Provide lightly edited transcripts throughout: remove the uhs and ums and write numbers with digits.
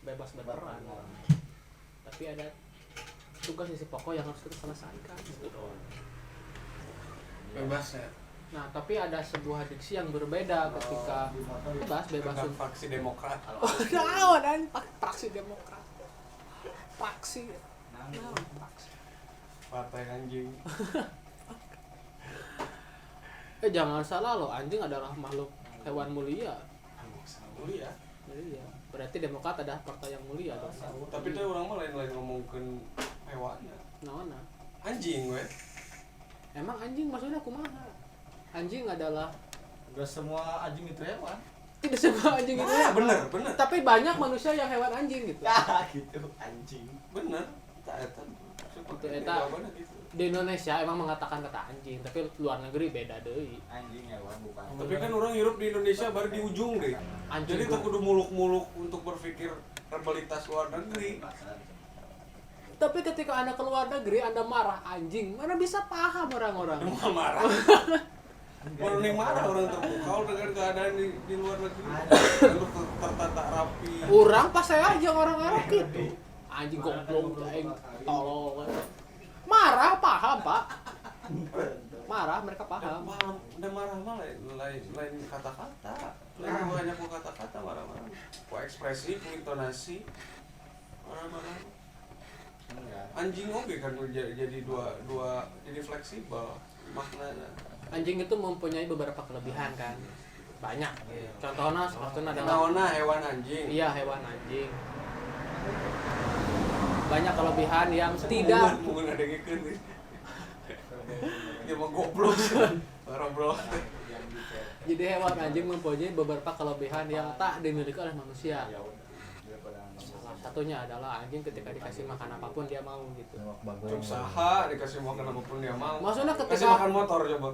bebas berperan. Tapi ada tugas isi pokok yang harus kita selesaikan gitu doang. Bebas ya. Nah, tapi ada sebuah diksi yang berbeda ketika bebas Tentang faksi Demokrat. naon dan fraksi Demokrat. Fraksi. Partai anjing. Jangan salah loh, anjing adalah makhluk hewan mulia. Mulia. Iya. Berarti Demokrat adalah partai yang mulia dong. Tapi teh orang mah lain-lain ngomongkeun hewannya. Naonna? Anjing we. Emang anjing maksudnya kumaha? Anjing adalah Gak semua anjing itu hewan. tidak semua anjing itu hewan. Bener. Tapi banyak manusia yang hewan anjing gitu. Gitu anjing. Bener. Eta. Itu eta. Di Indonesia emang mengatakan kata anjing, tapi luar negeri beda deui. Anjing hewan bukan. Tapi kan orang hidup di Indonesia baru di ujung deh. Anjing Jadi tuh kudu muluk-muluk untuk berpikir rebelitas luar negeri. Tapi ketika Anda ke luar negeri, Anda marah anjing, mana bisa paham orang-orang? Emang marah. Baru nih marah orang terpukau dengan keadaan di luar negeri. Lalu tertata rapi. Orang pas saya aja orang-orang gitu. Anjing goblok, aing tolol. Marah paham, Pak. Marah mereka paham. Udah marah mah lain kata-kata. Lain banyak kata-kata marah-marah. Ku ekspresi, ku intonasi. Marah-marah. Anjing oke kan jadi dua jadi fleksibel maknanya. Anjing itu mempunyai beberapa kelebihan kan. Banyak. Contohnya adalah Naona hewan anjing. Iya, hewan anjing. Banyak kelebihan yang tidak mungkin ada ngikeun. Dia mah goblok. Goblok. Jadi hewan anjing mempunyai beberapa kelebihan yang tak dimiliki oleh manusia. Salah satunya adalah anjing ketika dikasih makan apapun dia mau gitu. Cuk saha dikasih makan apapun dia mau. Maksudnya Kasih ketika makan motor coba.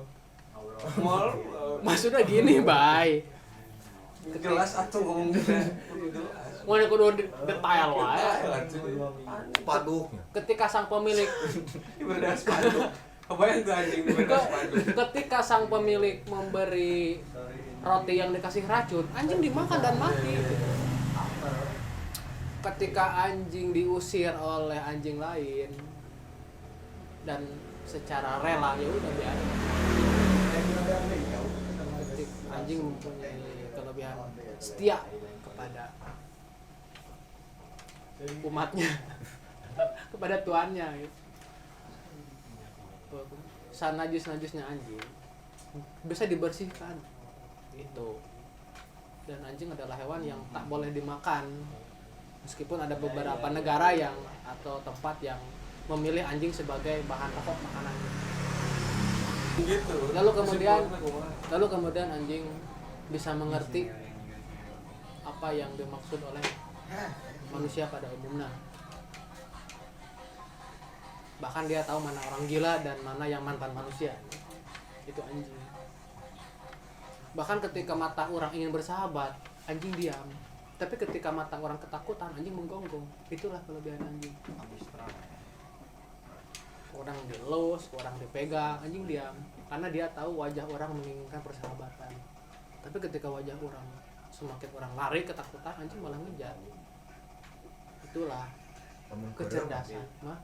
Mal maksudnya gini, Bay. jelas atuh ngomong gitu. Mau kudu detail wae. Paduknya. Ketika sang pemilik Ibadah spanduk. Kebayang tuh anjing ibadah spanduk. ketika sang pemilik memberi roti yang dikasih racun, anjing dimakan dan mati. Ketika anjing diusir oleh anjing lain dan secara rela ya udah biarin. Anjing mempunyai kelebihan setia kepada umatnya, kepada tuannya gitu. Sanajis-najisnya anjing bisa dibersihkan itu. Dan anjing adalah hewan yang tak boleh dimakan. Meskipun ada beberapa negara yang atau tempat yang memilih anjing sebagai bahan pokok makanan. Gitu. Lalu kemudian anjing bisa mengerti apa yang dimaksud oleh manusia pada umumnya. Bahkan dia tahu mana orang gila dan mana yang mantan manusia. Itu anjing. Bahkan ketika mata orang ingin bersahabat, anjing diam. Tapi ketika mata orang ketakutan, anjing menggonggong. Itulah kelebihan anjing. Orang dilus, orang dipegang, anjing diam. Karena dia tahu wajah orang menginginkan persahabatan. Tapi ketika wajah orang semakin orang lari ketakutan, anjing malah ngejar. Itulah kecerdasan. Mah?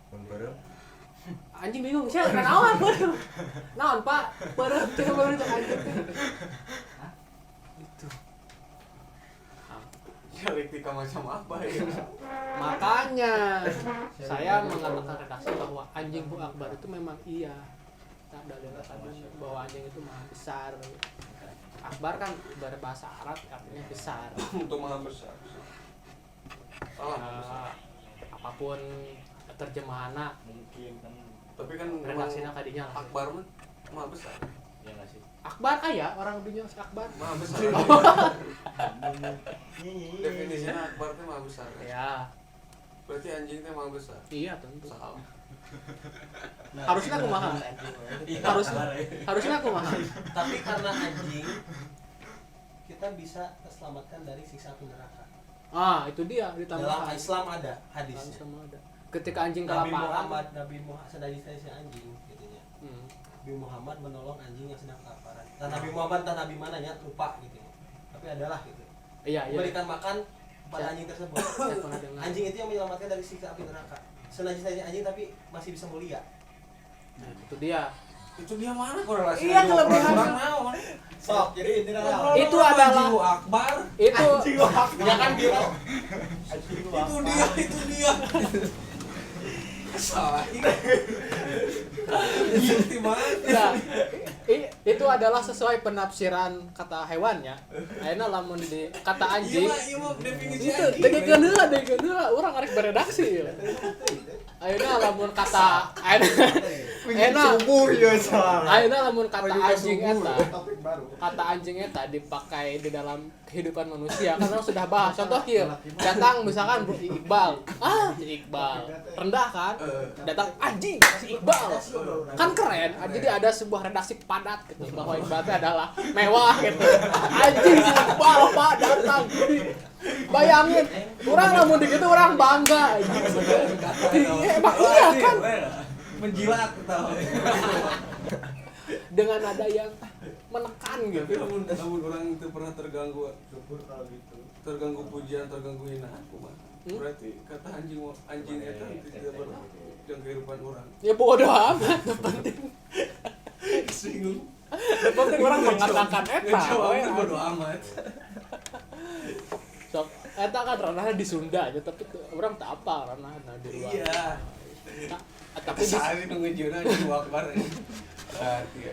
Anjing bingung, saya naon beureum. Naon, Pak? Beureum cek beureum cek anjing. Itu. Dialektika macam apa ya? Makanya saya mengatakan redaksi bahwa anjing Bu Akbar itu memang iya. Tak dalil tadi bahwa anjing itu maha besar. Akbar kan berbahasa Arab artinya besar. Untuk maha besar. Apapun terjemahannya Mungkin kan. Tapi kan redaksinya kadinya lah. Akbar mah maha besar. Ya nggak sih. Akbar aya orang dunia Akbar. Maha besar. Definisinya Akbar teh maha besar. Ya, Berarti anjing teh maha besar. iya tentu. Salah. Harusnya aku mahal. Harusnya aku mahal. Tapi karena anjing kita bisa terselamatkan dari siksa api neraka. Itu dia ditambah. Dalam Islam ada Islam hadisnya. sama ada. Ketika anjing Nabi kelaparan. Nabi Muhammad sedang si anjing gitunya. Nabi Muhammad menolong anjing yang sedang kelaparan. Dan Nabi Muhammad dan Nabi mananya lupa gitu. Tapi adalah gitu. Iya. Memberikan makan pada anjing tersebut. Saya pernah dengar. Anjing itu yang menyelamatkan dari siksa api neraka. Senajis-najis anjing tapi masih bisa mulia. Nah, itu dia. Itu dia mana korelasinya? Iya, kelebihan. Orang naon? Sok, jadi intinya naon? Itu adalah Allahu Akbar. itu Ya kan gitu. Itu dia. Salah. Di mana? nah, itu adalah sesuai penafsiran kata hewannya. Ayeuna lamun di kata anjing Iya mah definisi itu anjing. degekeun heula urang arek beredaksi. Ayeuna lamun kata ayeuna subuh ya salah. ayeuna lamun kata anjing eta Topik baru. kata anjing eta dipakai di dalam kehidupan manusia karena sudah bahas contoh kieu datang misalkan Bro Iqbal si Iqbal rendah kan datang anjing si Iqbal kan keren jadi ada sebuah redaksi padat gitu bahwa Iqbal itu adalah mewah gitu anjing si Iqbal Pak datang bayangin orang lamun dikitu orang bangga emang iya kan Menjilat tahu. dengan ada yang menekan gitu. Tapi namun orang itu pernah terganggu terganggu pujian, terganggu hinaan kumaha. Berarti kata anjing eta tidak berlaku yang kehidupan orang. Ya bodoh amat, yang penting. Bingung. Yang penting orang mengatakan eta. Jawabnya bodo amat. Sok, eta kan ranahnya di Sunda aja, tapi orang tak apa ranahnya di luar. Iya. Nah, tapi di, Saat itu ngejeuna di Akbar.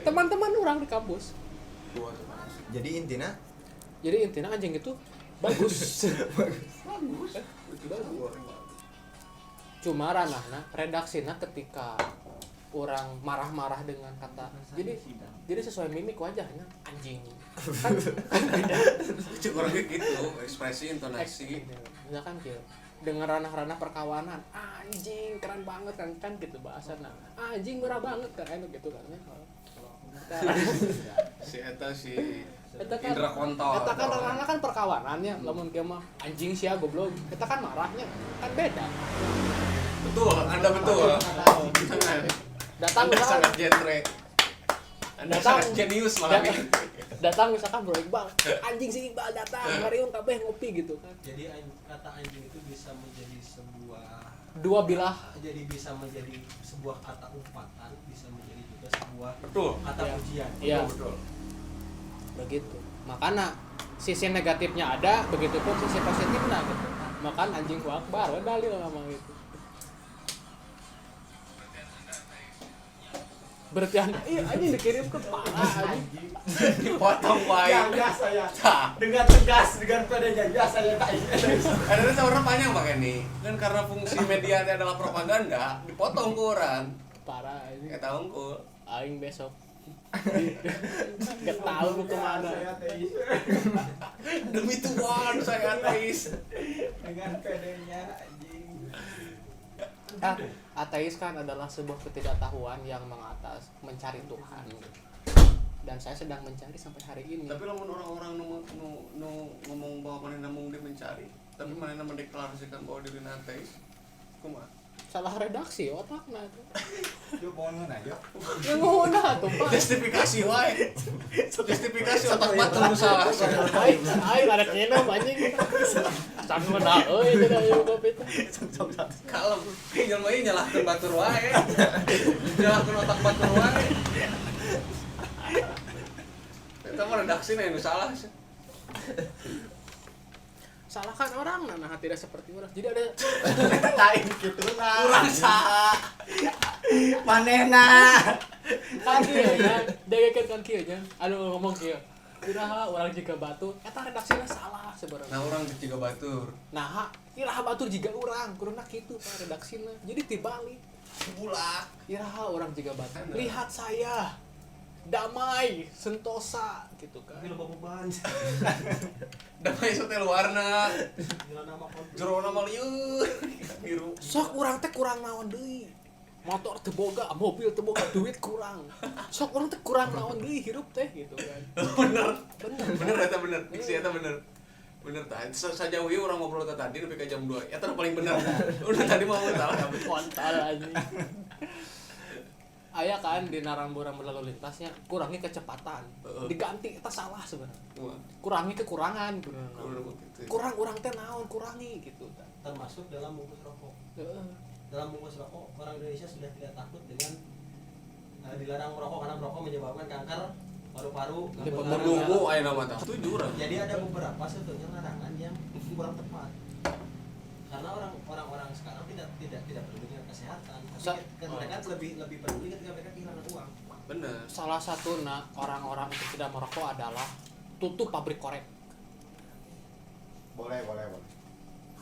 teman-teman orang di kampus. Jadi intinya Jadi intinya anjing itu bagus. Cuma ranahnya redaksina ketika orang marah-marah dengan kata jadi sesuai mimik wajahnya anjing kan Cuk orang gitu, ekspresi, intonasi. misalkan gitu dengan ranah-ranah perkawanan anjing keren banget kan gitu bahasana anjing murah banget kan gitu kan ya Si eta si Eta kan Indra Kontol. eta kan ranahna kan perkawanannya lamun kieu mah anjing sia goblok eta kan marahnya kan beda Betul, Anda betul. datang Anda misalkan sangat genre. Anda Datang. sangat jenius malam ini. datang misalkan Bro Iqbal anjing si Iqbal datang ngariung kabeh ngopi gitu kan Jadi kata anjing itu bisa menjadi sebuah dua bilah bisa menjadi sebuah kata umpatan, bisa menjadi juga sebuah Betul. kata Iya. pujian. iya Betul. begitu makanya sisi negatifnya ada begitupun sisi positifnya gitu makan anjing ku akbar dalil ngomong gitu berarti iya anjing dikirim ke parah anjing Dipotong wae. biasa ya. Tah. Dengan tegas, dengan pedenya biasa ya tak. Ada seorang panjang Bang ini. Kan karena fungsi media adalah propaganda, dipotong ke orang. parah anjing Kayak tahu kul. aing besok gak tahu mau kemana Demi Tuhan saya ateis. Dengan pedenya anjing. Ateis kan adalah sebuah ketidaktahuan yang mencari Tuhan dan saya sedang mencari sampai hari ini. Tapi lamun orang-orang ngomong bahwa mana namung dia mencari, tapi mana mendeklarasikan bahwa diri ateis, kumaha? Salah redaksi otakna itu. yuk mohon aja. Ya ngono tuh Pak. Justifikasi wae. Justifikasi otak batu salah. Aing ada kena anjing. Sama na euy teh ayo kopi teh. Kalem. Jelema ieu nyalahkeun batur wae. Nyalahkeun otak batur wae. Eta mah redaksi anu salah sih. Salahkan orang nah tidak seperti orang. Jadi ada Lain gitu lah. Kurang saha. Manehna. kan kieu nya, degekeun kan kieu nya. Anu ngomong kieu. Iraha urang jiga batu, eta redaksina salah sebenarnya. Nah, orang ketiga batur. Nah, iraha batur jiga urang, kuruna kitu Pak redaksina. Jadi tibalik. Bulak. Iraha orang jiga batu. Lihat saya. Damai, sentosa gitu kan. Tapi lupa beban. Damai sotel warna. Gila nama konten. Jerona mah lieur. Biru. Sok urang teh kurang naon deui. Motor teu boga, mobil teu boga, duit kurang. Sok urang teh kurang naon deui hirup teh gitu kan. Bener. Bener. Bener eta bener. Diksi eta bener. Bener tah. Sajauh ieu urang ngobrol tadi nepi ka jam 2. Eta paling bener. Udah tadi mau salah. Kontol anjing. aya kan di rambu-rambu lalu lintasnya kurangi kecepatan, diganti itu salah sebenarnya, Wah, kurangi kekurangan gitu. gitu. Kurang teh naon kurangi gitu. Termasuk dalam bungkus rokok. Heeh. Dalam bungkus rokok, orang Indonesia sudah tidak takut dengan dilarang merokok karena merokok menyebabkan kanker paru-paru. Menunggu aya nama tah. Setuju urang. Jadi ada beberapa sebetulnya larangan yang kurang tepat. Karena orang-orang sekarang tidak peduli dengan kesehatan. Tapi mereka lebih peduli ketika mereka kehilangan uang. Bener. Salah satu orang-orang untuk tidak merokok adalah tutup pabrik korek. Boleh.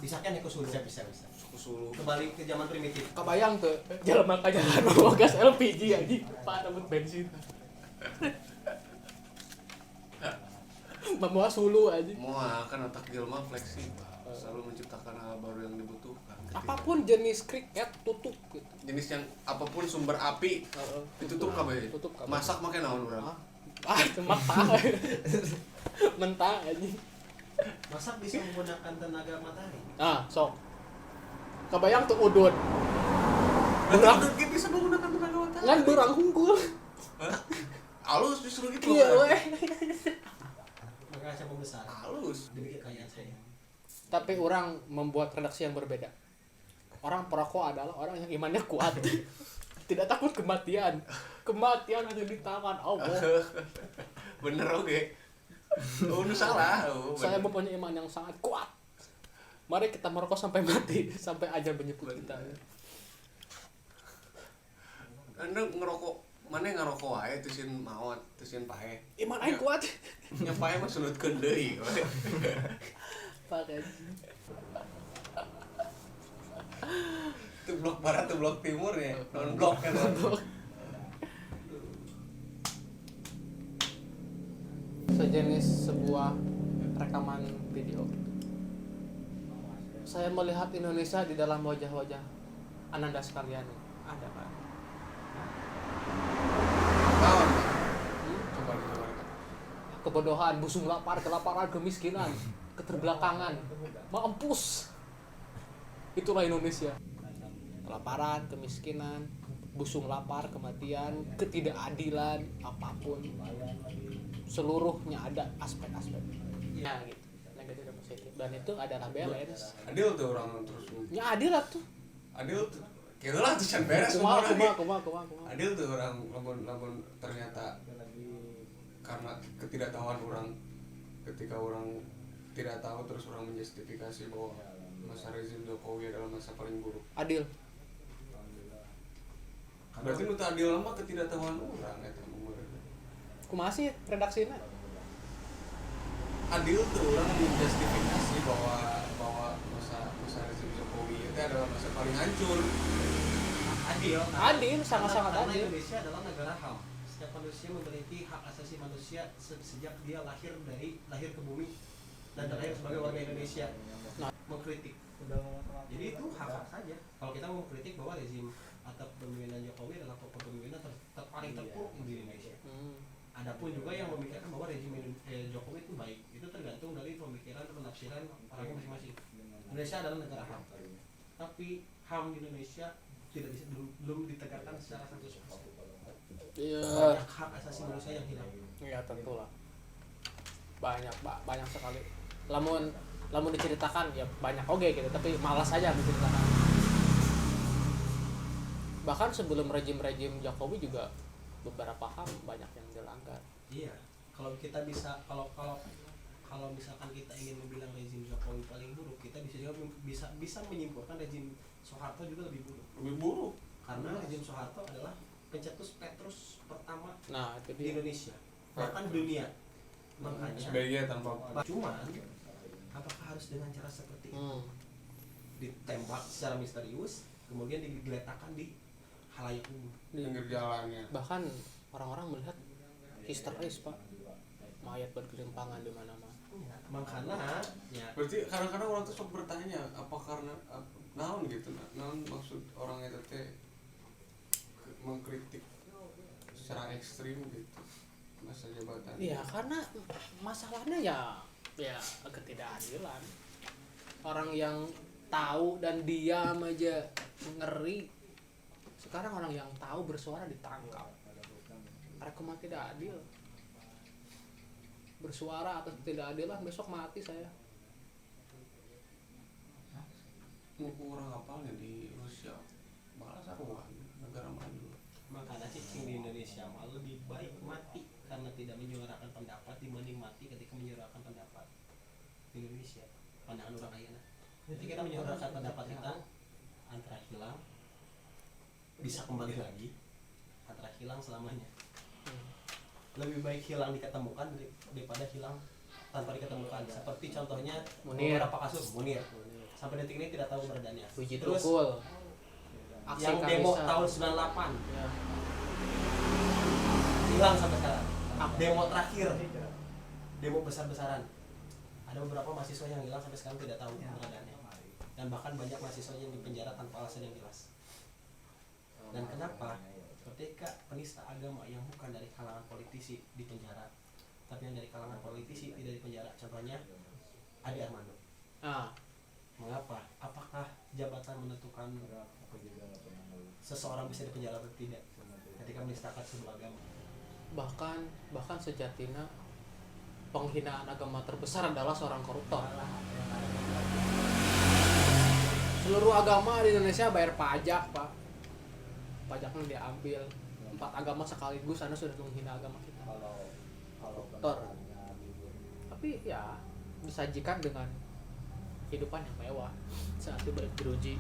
Bisa kan ya kusul Bisa. Kusulu. kembali ke zaman primitif. Kebayang tuh jelema ka jalan bawa gas LPG anjing, Pak dapat bensin. Membawa sulu anjing. Moal kan otak jelema fleksibel. Selalu menciptakan hal baru yang dibutuhkan. Apapun jenis kriket tutup gitu. Jenis yang apapun sumber api ditutup kabeh. Tutup kabeh. Masak make naon urang? Itu mentah. Mentah anjing. Masak bisa menggunakan tenaga matahari. Sok. Kebayang tuh udun. Urang bisa menggunakan tenaga matahari. Ngan durang hungkul. Halus justru gitu. Iya weh. Maka saya membesar. Halus. Demi kekayaan saya. Tapi orang membuat redaksi yang berbeda. Orang perokok adalah orang yang imannya kuat. Tidak takut kematian. Kematian hanya di tangan Allah. Bener oge. Oh, nu salah. Oh, Saya bener. mempunyai iman yang sangat kuat. Mari kita merokok sampai mati, sampai ajal menyebut kita. Anda ngerokok, mana ngerokok wae teusin maot, teusin pae. Iman aing kuat. Nya pae mah sunutkeun deui. Pakai. Itu blok barat, itu blok timur ya. Non blok kan. Sejenis sebuah rekaman video. Saya melihat Indonesia di dalam wajah-wajah Ananda sekalian. Ada kan? Naon? Coba. Kebodohan, busung lapar, kelaparan, kemiskinan, keterbelakangan, mampus. Itulah Indonesia. Kelaparan, kemiskinan, busung lapar, kematian, ketidakadilan, apapun. Seluruhnya ada aspek-aspek. Ya gitu. Negatif dan positif. Dan itu adalah balance. Adil tuh orang terus. Ya adil lah tuh. Adil tuh. Kira lah tuh can beres Kumaha. semua. Adil tuh orang lamun ternyata karena ketidaktahuan orang, ketika orang tidak tahu terus orang menjustifikasi bahwa masa rezim Jokowi adalah masa paling buruk. Adil. Berarti nu teu adil mah ketidaktahuan orang eta umur. Kumaha sih redaksina? Adil tuh orang menjustifikasi bahwa masa rezim Jokowi itu adalah masa paling hancur. Adil, sangat-sangat Karena adil. Indonesia adalah negara HAM. Setiap manusia memiliki hak asasi manusia sejak dia lahir ke bumi dan lahir sebagai warga Indonesia. Nah. Mengkritik. Jadi itu hak saja. Kalau kita mau mengkritik bahwa rezim atau kepemimpinan Jokowi adalah kepemimpinan paling terpuruk di Indonesia. Adapun juga yang memikirkan bahwa rezim Jokowi itu baik, itu tergantung dari pemikiran dan penafsiran orangnya masing-masing. Indonesia adalah negara HAM, tapi HAM di Indonesia tidak bisa belum ditegakkan secara 100%. Iya. Banyak hak asasi manusia yang hilang. Iya tentulah. Banyak sekali. Lamun diceritakan ya banyak oke gitu, tapi malas aja menceritakan. Bahkan sebelum rejim Jokowi juga beberapa HAM banyak yang dilanggar. Iya. Kalau kita bisa kalau misalkan kita ingin membilang rezim Jokowi paling buruk, kita bisa menyimpulkan rezim Soeharto juga lebih buruk. Lebih buruk. Karena rezim Soeharto adalah pencetus Petrus pertama Nah, itu di dia. Indonesia, bahkan dunia. Makanya SBY tanpa cuman apakah harus dengan cara seperti itu? Ditembak secara misterius, kemudian digeletakkan di halayak umum. pinggir jalannya. Bahkan orang-orang melihat histeris, Pak. Mayat bergelimpangan di mana-mana. Makanya ya Berarti kadang-kadang orang tuh sok bertanya apa karena naon gitu, naon maksud orang itu teh mengkritik secara ekstrim gitu masa jabatan. Iya, karena masalahnya ya ketidakadilan. Orang yang tahu dan diam aja ngeri. Sekarang orang yang tahu bersuara ditangkap. Hukuman tidak adil. Bersuara atas tidak adil lah, besok mati saya. Muku orang apalnya di Rusia malah sarua negara maju. Makanya cicing di Indonesia mah lebih baik mati karena tidak menyuarakan pendapat dibanding mati ketika menyuarakan pendapat di Indonesia. Pandangan orang ayeuna. Ketika kita menyuarakan pendapat kita antara hilang bisa kembali lagi, antara hilang selamanya. Lebih baik hilang diketemukan daripada hilang tanpa diketemukan. Seperti contohnya Munir. beberapa kasus Munir. Sampai detik ini tidak tahu keberadaannya. Puji Terus Tukul. Aksi yang demo Kalisa. tahun 98 Ya. hilang sampai sekarang. Demo terakhir, demo besar-besaran, ada beberapa mahasiswa yang hilang sampai sekarang tidak tahu keberadaannya, dan bahkan banyak mahasiswa yang dipenjara tanpa alasan yang jelas. Dan kenapa ketika penista agama yang bukan dari kalangan politisi dipenjara, tapi yang dari kalangan politisi tidak dipenjara? Contohnya Ade Armando. Ah, Mengapa? Apakah jabatan menentukan seseorang bisa dipenjara atau tidak ketika menistakan sebuah agama? bahkan sejatinya penghinaan agama terbesar adalah seorang koruptor. Seluruh agama di Indonesia bayar pajak, Pak. Pajaknya diambil. 4 agama sekaligus, Anda sudah menghina agama kita. Koruptor. Tapi ya disajikan dengan kehidupan yang mewah saat itu berjeruji